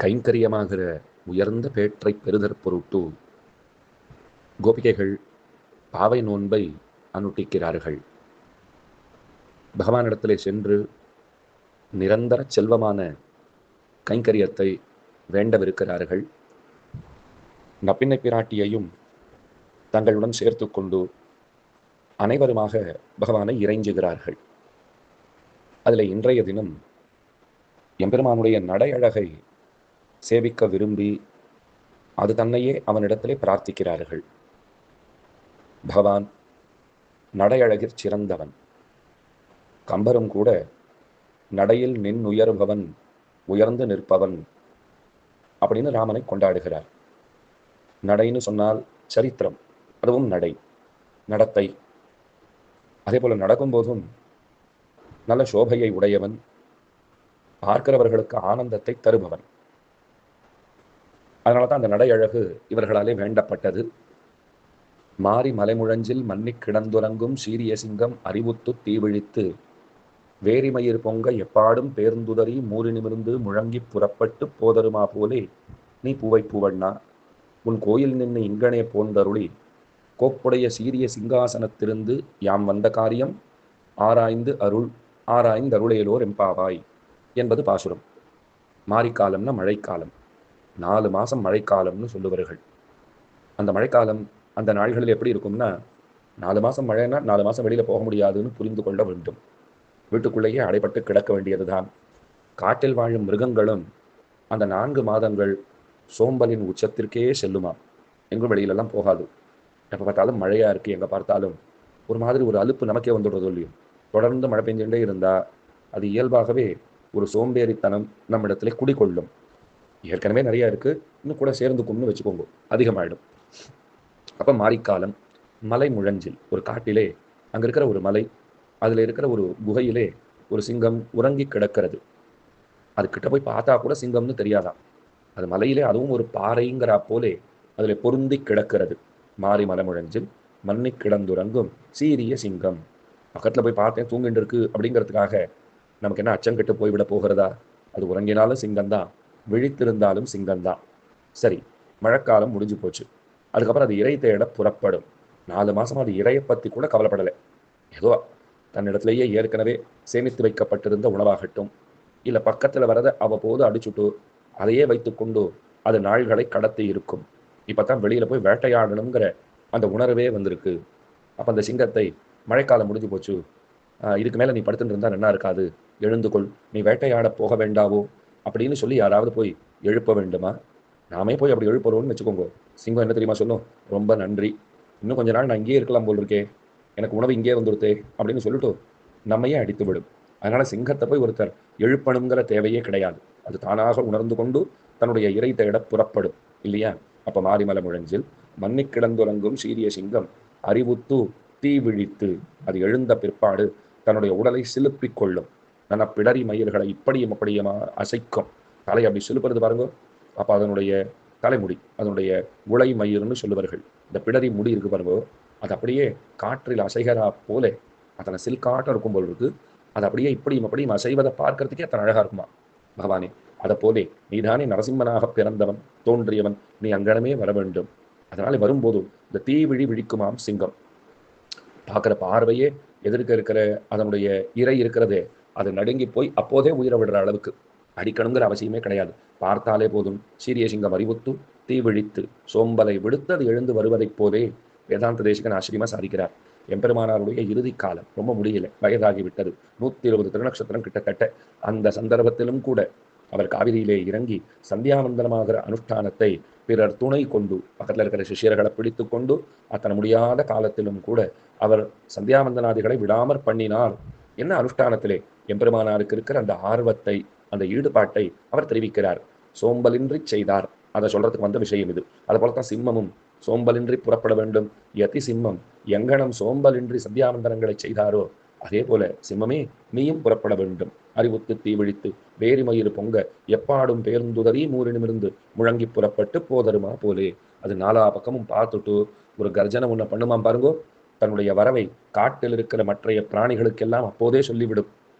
கைங்கரியமாகிற உயர்ந்த பேற்றை பெறுதற் பொருட்டு கோபிகைகள் பாவை நோன்பை அனுட்டிக்கிறார்கள். பகவானிடத்திலே சென்று நிரந்தர செல்வமான கைங்கரியத்தை வேண்டவிருக்கிறார்கள். நப்பின்னை பிராட்டியையும் தங்களுடன் சேர்த்து கொண்டு அனைவருமாக பகவானை இறைஞ்சுகிறார்கள். அதில் இன்றைய தினம் எம்பெருமானுடைய நடையழகை சேவிக்க விரும்பி அது தன்னையே அவனிடத்திலே பிரார்த்திக்கிறார்கள். பகவான் நடையழகிற் சிறந்தவன். கம்பரும் கூட நடையில் நின்னுயர்பவன், உயர்ந்து நிற்பவன் அப்படின்னு ராமனை கொண்டாடுகிறார். நடைன்னு சொன்னால் சரித்திரம், அதுவும் நடை, நடத்தை. அதே போல நடக்கும்போதும் நல்ல சோபையை உடையவன், பார்க்கிறவர்களுக்கு ஆனந்தத்தை தருபவன். அதனாலதான் அந்த நடையழகு இவர்களாலே வேண்டப்பட்டது. மாறி மலைமுழஞ்சில் மன்னிக் கிடந்துறங்கும் சீரிய சிங்கம் அறிவுத்து தீவிழித்து வேரிமயிர் பொங்க எப்பாடும் பேர்ந்துதறி மூறி நிமிர்ந்து முழங்கி புறப்பட்டு போதருமா போலே நீ பூவை பூவண்ணா உன் கோயில் நின்று இங்கனே போந்தருளி கோப்புடைய சீரிய சிங்காசனத்திலிருந்து யாம் வந்த காரியம் ஆராய்ந்து அருளேலோர் எம்பாவாய் என்பது பாசுரம். மாரிக்காலம்னா மழைக்காலம். 4 மாசம் மழைக்காலம்னு சொல்லுவார்கள். அந்த மழைக்காலம் அந்த நாள்களில் எப்படி இருக்கும்னா, 4 மாசம் மழைன்னா 4 மாசம் வெளியில போக முடியாதுன்னு புரிந்து கொள்ள வேண்டும். வீட்டுக்குள்ளேயே அடைபட்டு கிடக்க வேண்டியதுதான். காட்டில் வாழும் மிருகங்களும் அந்த 4 மாதங்கள் சோம்பலின் உச்சத்திற்கே செல்லுமா. எங்கும் வெளியிலெல்லாம் போகாது. எப்போ பார்த்தாலும் மழையா இருக்கு, எங்க பார்த்தாலும் ஒரு மாதிரி ஒரு அலுப்பு நமக்கே வந்துடுறது இல்லையும். தொடர்ந்து மழை பெஞ்சுட்டே இருந்தா அது இயல்பாகவே ஒரு சோம்பேறித்தனம் நம்மிடத்துல குடிக்கொள்ளும். ஏற்கனவே நிறைய இருக்கு, இன்னும் கூட சேர்ந்துக்கும்னு வச்சுக்கோங்க, அதிகமாயிடும். அப்ப மாரிக்காலம், மலை முழஞ்சில், ஒரு காட்டிலே அங்க இருக்கிற ஒரு மலை, அதுல இருக்கிற ஒரு குகையிலே ஒரு சிங்கம் உறங்கி கிடக்கிறது. அது கிட்ட போய் பார்த்தா கூட சிங்கம்னு தெரியாதான். அது மலையிலே, அதுவும் ஒரு பாறைங்கிறா போலே அதுல பொருந்தி கிடக்கிறது. மாறி மலைமுழஞ்சில் மன்னி கிடந்துறங்கும் சீரிய சிங்கம். பக்கத்துல போய் பார்த்தேன் தூங்கிட்டு இருக்கு அப்படிங்கிறதுக்காக நமக்கு என்ன அச்சம் கெட்டு போய்விட போகிறதா? அது உறங்கினாலும் சிங்கம்தான், விழித்திருந்தாலும் சிங்கம்தான். சரி, மழைக்காலம் முடிஞ்சு போச்சு. அதுக்கப்புறம் அது இறை தேட புறப்படும். 4 மாசம் அது இறையை பத்தி கூட கவலைப்படலை. ஏதோ தன்னிடத்திலேயே ஏற்கனவே சேமித்து வைக்கப்பட்டிருந்த உணவாகட்டும், இல்ல பக்கத்துல வரதை அவ்வப்போது அடிச்சுட்டு அதையே வைத்துக்கொண்டு அது நாள்களை கடத்தி இருக்கும். இப்பதான் வெளியில போய் வேட்டையாடணுங்கிற அந்த உணர்வே வந்திருக்கு. அப்ப அந்த சிங்கத்தை, மழைக்காலம் முடிஞ்சு போச்சு, இதுக்கு மேல நீ படுத்துட்டு இருந்தா நல்லா இருக்காது, எழுந்துகொள், நீ வேட்டையாட போக வேண்டாவோ அப்படின்னு சொல்லி யாராவது போய் எழுப்ப வேண்டுமா? நாமே போய் அப்படி எழுப்புறோம்னு வச்சுக்கோங்க, சிங்கம் என்ன தெரியுமா சொல்லும்? ரொம்ப நன்றி, இன்னும் கொஞ்ச நாள் நான் இங்கேயே இருக்கலாம் போல் இருக்கே, எனக்கு உணவு இங்கே வந்துடுத்தே அப்படின்னு சொல்லிட்டு நம்மையே அடித்து விடும். அதனால சிங்கத்தை போய் ஒருத்தர் எழுப்பணுங்கிற தேவையே கிடையாது. அது தானாக உணர்ந்து கொண்டு தன்னுடைய இறை தேட புறப்படும் இல்லையா? அப்ப மாரிமலை முழஞ்சில் மன்னி கிடந்துறங்கும் சீரிய சிங்கம் அறிவுத்து தீ விழித்து, அது எழுந்த பிற்பாடு தன்னுடைய உடலை சிலுப்பிக் கொள்ளும். நல்ல பிடரி மயிர்களை இப்படியும் அப்படியுமா அசைக்கும். தலை அப்படி சிலுப்புறது பாருங்க. அப்ப அதனுடைய தலைமுடி, அதனுடைய உலை மயிர்னு சொல்லுவார்கள். இந்த பிடரி முடி இருக்கு பாருங்க, அது அப்படியே காற்றில் அசைகிறா போல அத்தனை சில்காட்டம் இருக்கும் போல் இருக்கு. அது அப்படியே இப்படியும் அப்படியும் அசைவதை பார்க்கறதுக்கே அத்தனை அழகா இருக்குமா. பகவானே, அதை போலே நீதானே நரசிம்மனாக பிறந்தவன், தோன்றியவன், நீ அங்கனமே வர வேண்டும். அதனால வரும்போது இந்த தீவிழி விழிக்குமாம் சிங்கம். பார்க்குற பார்வையே எதிர்க்க இருக்கிற அதனுடைய இறை இருக்கிறதே, அது நடுங்கி போய் அப்போதே உயிரை விடுற அளவுக்கு அடிக்கணுங்கிற அவசியமே கிடையாது. பார்த்தாலே போதும். சீரிய சிங்கம் அறிவுத்து தீவிழித்து சோம்பலை விடுத்து அது எழுந்து வருவதைப் போதே வேதாந்த தேசிகன் ஆச்சரியமா சாதிக்கிறார். எம்பெருமானாருடைய இறுதி காலம், ரொம்ப முடியல, வயதாகிவிட்டது, 120 திருநக்ஷத்திரம் கிட்டத்தட்ட. அந்த சந்தர்ப்பத்திலும் கூட அவர் காவிரியிலே இறங்கி சந்தியாவந்தனமாகிற அனுஷ்டானத்தை பிறர் துணை கொண்டு, பக்கத்தில் இருக்கிற சிஷியர்களை பிடித்து கொண்டு அத்தனை முடியாத காலத்திலும் கூட அவர் சந்தியாவந்தனாதிகளை விடாமற் பண்ணினார். என்ன அனுஷ்டானத்திலே எம்பெருமானாருக்கு இருக்கிற அந்த ஆர்வத்தை, அந்த ஈடுபாட்டை அவர் தெரிவிக்கிறார். சோம்பலின்றி செய்தார். அதை சொல்றதுக்கு வந்த விஷயம் இது. அது போலத்தான் சிம்மமும் சோம்பலின்றி புறப்பட வேண்டும். யதி சிம்மம் எங்கனம் சோம்பலின்றி சந்தியாவந்தனங்களை செய்தாரோ அதே போல சிம்மமே நீயும் புறப்பட வேண்டும். அறிவுத்து தீவிழித்து வேரிமயிறு பொங்க எப்பாடும் பேருந்துதறி மூரினுமிருந்து முழங்கி புறப்பட்டு போதருமா போலே. அது 4 பக்கமும் பார்த்துட்டு ஒரு கர்ஜனை ஒண்ண பண்ணுமா பாருங்கோ. தன்னுடைய வரவை காட்டில் இருக்கிற மற்றைய பிராணிகளுக்கெல்லாம் அப்போதே சொல்லிவிடும்.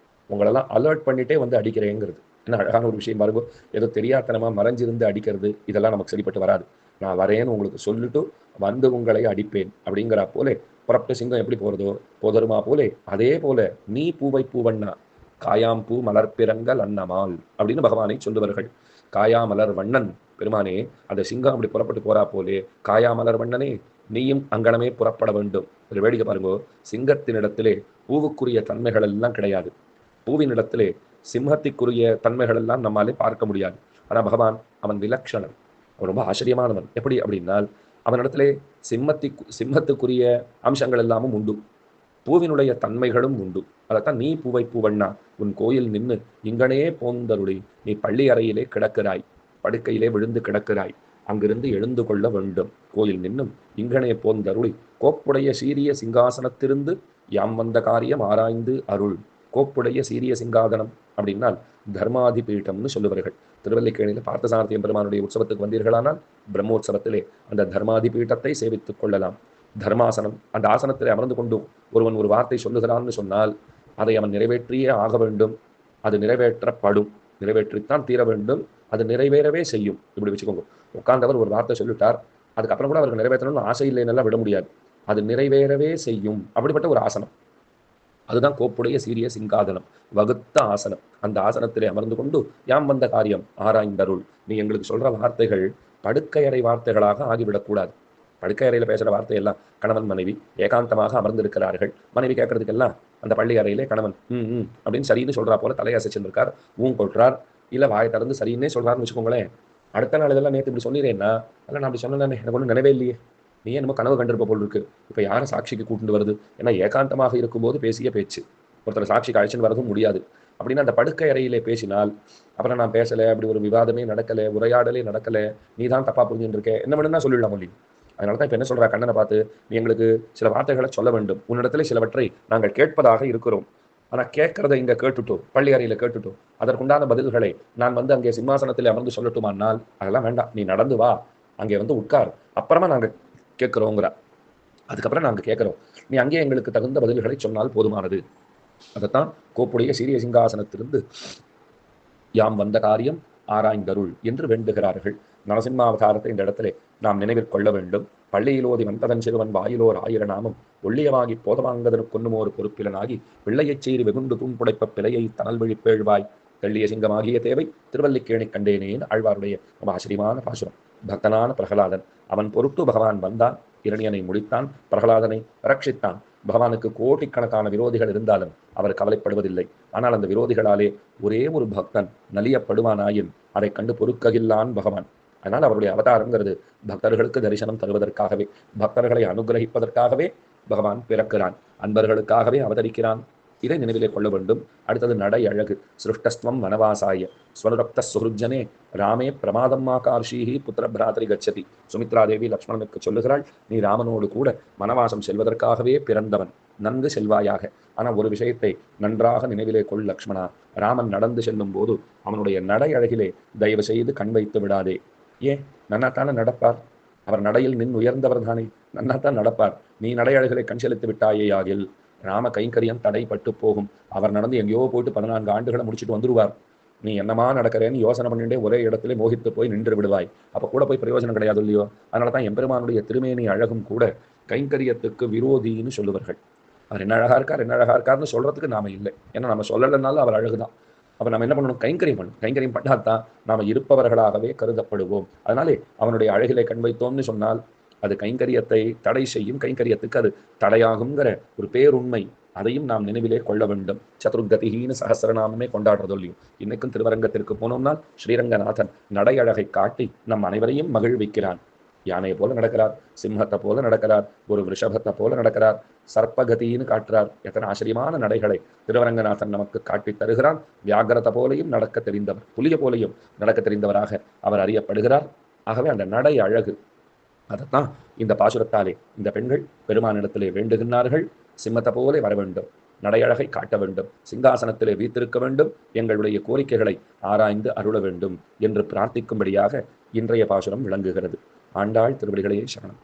உங்களெல்லாம் அலர்ட் பண்ணிட்டே வந்து அடிக்கிறேங்கிறது. என்ன அழகான ஒரு விஷயம் பாருங்க. ஏதோ தெரியாத்தனமா மறைஞ்சிருந்து அடிக்கிறது இதெல்லாம் நமக்கு சரிப்பட்டு வராது. நான் வரேன்னு உங்களுக்கு சொல்லிட்டு வந்து உங்களை அடிப்பேன் அப்படிங்கிற போலே புறப்பட்ட சிங்கம் எப்படி போறதோ போதருமா போலே அதே போல நீ பூவை பூவண்ணா காயாம்பூ மலர்பிறங்கள் அன்னமால் அப்படின்னு பகவானை சொல்லுவார்கள். காயாமலர் வண்ணன் பெருமானே, அந்த சிங்கம் அப்படி புறப்பட்டு போறா போலே காயாமலர் வண்ணனே நீயும் அங்கனமே புறப்பட வேண்டும். ஒரு வேடிக்கை பாருங்கோ, சிங்கத்தினிடத்திலே பூவுக்குரிய தன்மைகள் எல்லாம் கிடையாது. பூவினிடத்திலே சிம்மத்திற்குரிய தன்மைகள் எல்லாம் நம்மாலே பார்க்க முடியாது. ஆனா பகவான் அவன் விலட்சணன், அவன் ரொம்ப ஆச்சரியமானவன். எப்படி அப்படின்னால் அவனிடத்திலே சிம்மத்துக்குரிய அம்சங்கள் எல்லாமும் உண்டு, பூவினுடைய தன்மைகளும் உண்டு. அதைத்தான் நீ பூவை பூவண்ணா உன் கோயில் நின்று இங்கனே போந்தருளி நீ பள்ளி அறையிலே கிடக்கிறாய், படுக்கையிலே விழுந்து கிடக்கிறாய், அங்கிருந்து எழுந்து கொள்ள வேண்டும். கோயில் நின்னும் இங்கனே போந்தருளி கோப்புடைய சீரிய சிங்காசனத்திலிருந்து யாம் வந்த காரியம் ஆராய்ந்து அருள். கோப்புடைய சீரிய சிங்காதனம் அப்படின்னால் தர்மாதிபீட்டம்னு சொல்லுவார்கள். திருவல்லிக்கேணியில் பார்த்தசாரதியம் பெருமானுடைய உற்சவத்துக்கு வந்தீர்களானால் பிரம்மோற்சவத்திலே அந்த தர்மாதிபீட்டத்தை சேவித்துக் கொள்ளலாம். தர்மாசனம், அந்த ஆசனத்தில் அமர்ந்து கொண்டு ஒருவன் ஒரு வார்த்தை சொல்லுகிறான்னு சொன்னால் அதை அவன் நிறைவேற்றியே ஆக வேண்டும். அது நிறைவேற்றப்படும், நிறைவேற்றித்தான் தீர வேண்டும், அது நிறைவேறவே செய்யும். இப்படி வச்சுக்கோங்க. உட்கார்ந்தவர் ஒரு வார்த்தை சொல்லிட்டார், அதுக்கப்புறம் கூட அவருக்கு நிறைவேற்றணும்னு ஆசை இல்லைன்னெல்லாம் விட முடியாது, அது நிறைவேறவே செய்யும். அப்படிப்பட்ட ஒரு ஆசனம் அதுதான் கோப்புடைய சீரிய சிங்காதனம், வகுத்த ஆசனம். அந்த ஆசனத்திலே அமர்ந்து கொண்டு யாம் வந்த காரியம் ஆராய்ந்தருள். நீ எங்களுக்கு சொல்ற வார்த்தைகள் படுக்கையறை வார்த்தைகளாக ஆகிவிடக்கூடாது. படுக்கை அறையில் பேசுகிற வார்த்தையெல்லாம் கணவன் மனைவி ஏகாந்தமாக அமர்ந்திருக்கிறார்கள், மனைவி கேட்கறதுக்கெல்லாம் அந்த பள்ளி அறையிலே கணவன் அப்படின்னு சரின்னு சொல்றா போல தலையசைச்சிருக்கார், கொள்றார், இல்லை வாயை திறந்து சரின்னே சொல்றாருன்னு வச்சுக்கோங்களேன். அடுத்த நாள் இதெல்லாம் நேற்று இப்படி சொன்னீரேன்னா, அதெல்லாம் நான் அப்படி சொன்னேன், எனக்கு ஒன்றும் நினைவே இல்லையே, நீ என்னமோ கனவு கண்டிருப்ப போல் இருக்கு. இப்போ யாரை சாட்சிக்கு கூட்டிட்டு வருது? ஏன்னா ஏகாந்தமாக இருக்கும்போது பேசிய பேச்சு, ஒருத்தர் சாட்சிக்கு அழைச்சின்னு வரதும் முடியாது. அப்படின்னா அந்த படுக்கை அறையிலே பேசினால் அப்புறம் நான் பேசலை, அப்படி ஒரு விவாதமே நடக்கலை, உரையாடலே நடக்கலை, நீ தான் தப்பா புரிஞ்சுட்டு இருக்க, என்ன பண்ணுன்னா சொல்லிடலாம் மொழி. அதனால தான் இப்போ என்ன சொல்றா, கண்ணனை பார்த்து நீ எங்களுக்கு சில வார்த்தைகளை சொல்ல வேண்டும், உன்னிடத்துல சிலவற்றை நாங்கள் கேட்பதாக இருக்கிறோம், ஆனால் கேட்கறதை இங்கே கேட்டுட்டோம், பள்ளி அறையில் கேட்டுட்டோம், அதற்குண்டான பதில்களை நான் வந்து அங்கே சிம்மாசனத்தில் அமர்ந்து சொல்லட்டுமானால் அதெல்லாம் வேண்டாம், நீ நடந்து வா, அங்கே வந்து உட்கார், அப்புறமா நாங்கள் கேட்குறோங்கிற, அதுக்கப்புறம் நாங்கள் கேட்குறோம், நீ அங்கே எங்களுக்கு தகுந்த பதில்களை சொன்னால் போதுமானது. அதைத்தான் கோப்புடைய சீரிய சிங்காசனத்திலிருந்து யாம் வந்த காரியம் ஆராய்ந்தருள் என்று வேண்டுகிறார்கள். நரசிம்மாவதாரத்தை இந்த இடத்திலே நாம் நினைவில் கொள்ள வேண்டும். பள்ளியிலோதி வந்ததன் சிறுவன் வாயிலோர் ஆயிர நாமம் ஒள்ளியவாகி போதவாங்கதனுக்கு கொன்னுமோர் பொறுப்பிலனாகி பிள்ளையைச் சீறி வெகுண்டு தூண்புடைப்ப பிழையை தனல் விழிப்பேழ்வாய் தெள்ளிய சிங்கமாகிய தேவை திருவல்லிக்கேணி கண்டேனேன் ஆழ்வாருடைய ரொம்ப ஆச்சரியமான பாசுரம். பக்தனான பிரகலாதன், அவன் பொருட்டு பகவான் வந்தான், இரணியனை முடித்தான், பிரகலாதனை ரட்சித்தான். பகவானுக்கு கோடிக்கணக்கான விரோதிகள் இருந்தாலும் அவர் கவலைப்படுவதில்லை. ஆனால் அந்த விரோதிகளாலே ஒரே ஒரு பக்தன் நலியப்படுவானாயின் அதை கண்டு பொறுக்ககில்லான் பகவான். அதனால் அவருடைய அவதாரங்கிறது பக்தர்களுக்கு தரிசனம் தருவதற்காகவே, பக்தர்களை அனுகிரகிப்பதற்காகவே பகவான் பிறக்கிறான், அன்பர்களுக்காகவே அவதரிக்கிறான். இதை நினைவிலே கொள்ள வேண்டும். அடுத்தது நடை அழகு. சிருஷ்டஸ்துவம் வனவாசாய ஸ்வனுரக்த சுஹருஜனே ராமே பிரமாதம்மா கார்ஷீஹி புத்திர பிராதரி கச்சதி. சுமித்ரா தேவி லக்ஷ்மணனுக்கு சொல்லுகிறாள், நீ ராமனோடு கூட வனவாசம் செல்வதற்காகவே பிறந்தவன், நன்கு செல்வாயாக. ஆனால் ஒரு விஷயத்தை நன்றாக நினைவிலே கொள் லக்ஷ்மணா, ராமன் நடந்து செல்லும் போது அவனுடைய நடை அழகிலே தயவு செய்து கண் வைத்து விடாதே. ஏன்? நன்னாத்தானே நடப்பார், அவர் நடையில் நின் உயர்ந்தவர் தானே, நன்னாத்தான் நடப்பார். நீ நடை அழகிலே கண் செலுத்தி விட்டாயே ஆகில் ராம கைங்கரியம் தடைப்பட்டு போகும். அவர் நடந்து எங்கேயோ போயிட்டு 14 ஆண்டுகளை முடிச்சுட்டு வந்துருவார். நீ என்னமா நடக்கிறேன்னு யோசனை பண்ணிட்டே ஒரே இடத்துல மோகித்து போய் நின்று விடுவாய். அப்போ கூட போய் பிரயோஜனம் கிடையாது இல்லையோ. அதனால தான் எம்பெருமானுடைய திருமேனி அழகும் கூட கைங்கரியத்துக்கு விரோதின்னு சொல்லுவார்கள். அவர் என்ன அழகா இருக்கார், என்ன அழகா இருக்காருன்னு சொல்றதுக்கு நாம இல்லை. ஏன்னா நம்ம சொல்லலைனாலும் அவர் அழகுதான். அப்போ நம்ம என்ன பண்ணணும்? கைங்கரியம் பண்ணணும். கைங்கரியம் பண்ணால்தான் நாம இருப்பவர்களாகவே கருதப்படுவோம். அதனாலே அவனுடைய அழகிலே கண் வைத்தோம்னு சொன்னால் அது கைங்கரியத்தை தடை செய்யும், கைங்கரியத்துக்கு அது தடையாகுங்கிற ஒரு பேருண்மை, அதையும் நாம் நினைவிலே கொள்ள வேண்டும். சதுர்கதிஹீன சகசிரநாமமே கொண்டாடுறதொல்லையும். இன்னைக்கும் திருவரங்கத்திற்கு போனோம்னால் ஸ்ரீரங்கநாதன் நடை அழகை காட்டி நம் அனைவரையும் மகிழ்விக்கிறான். யானையை போல நடக்கிறார், சிம்மத்தை போல நடக்கிறார், ஒரு ரிஷபத்தை போல நடக்கிறார், சர்ப்பகதின்னு காட்டுறார். எத்தனை ஆச்சரியமான நடைகளை திருவரங்கநாதன் நமக்கு காட்டி தருகிறான். வியாகரத்தை போலையும் நடக்க தெரிந்தவர், புலிய போலையும் நடக்க தெரிந்தவராக அவர் அறியப்படுகிறார். ஆகவே அந்த நடை அழகு, அதைத்தான் இந்த பாசுரத்தாலே இந்த பெண்கள் பெருமானிடத்திலே வேண்டுகின்றார்கள். சிம்மத்தை போலே வர வேண்டும், நடையழகை காட்ட வேண்டும், சிங்காசனத்திலே வீத்திருக்க வேண்டும், எங்களுடைய கோரிக்கைகளை ஆராய்ந்து அருள வேண்டும் என்று பிரார்த்திக்கும்படியாக இன்றைய பாசுரம் விளங்குகிறது. ஆண்டாள் திருவடிகளையே சரணம்.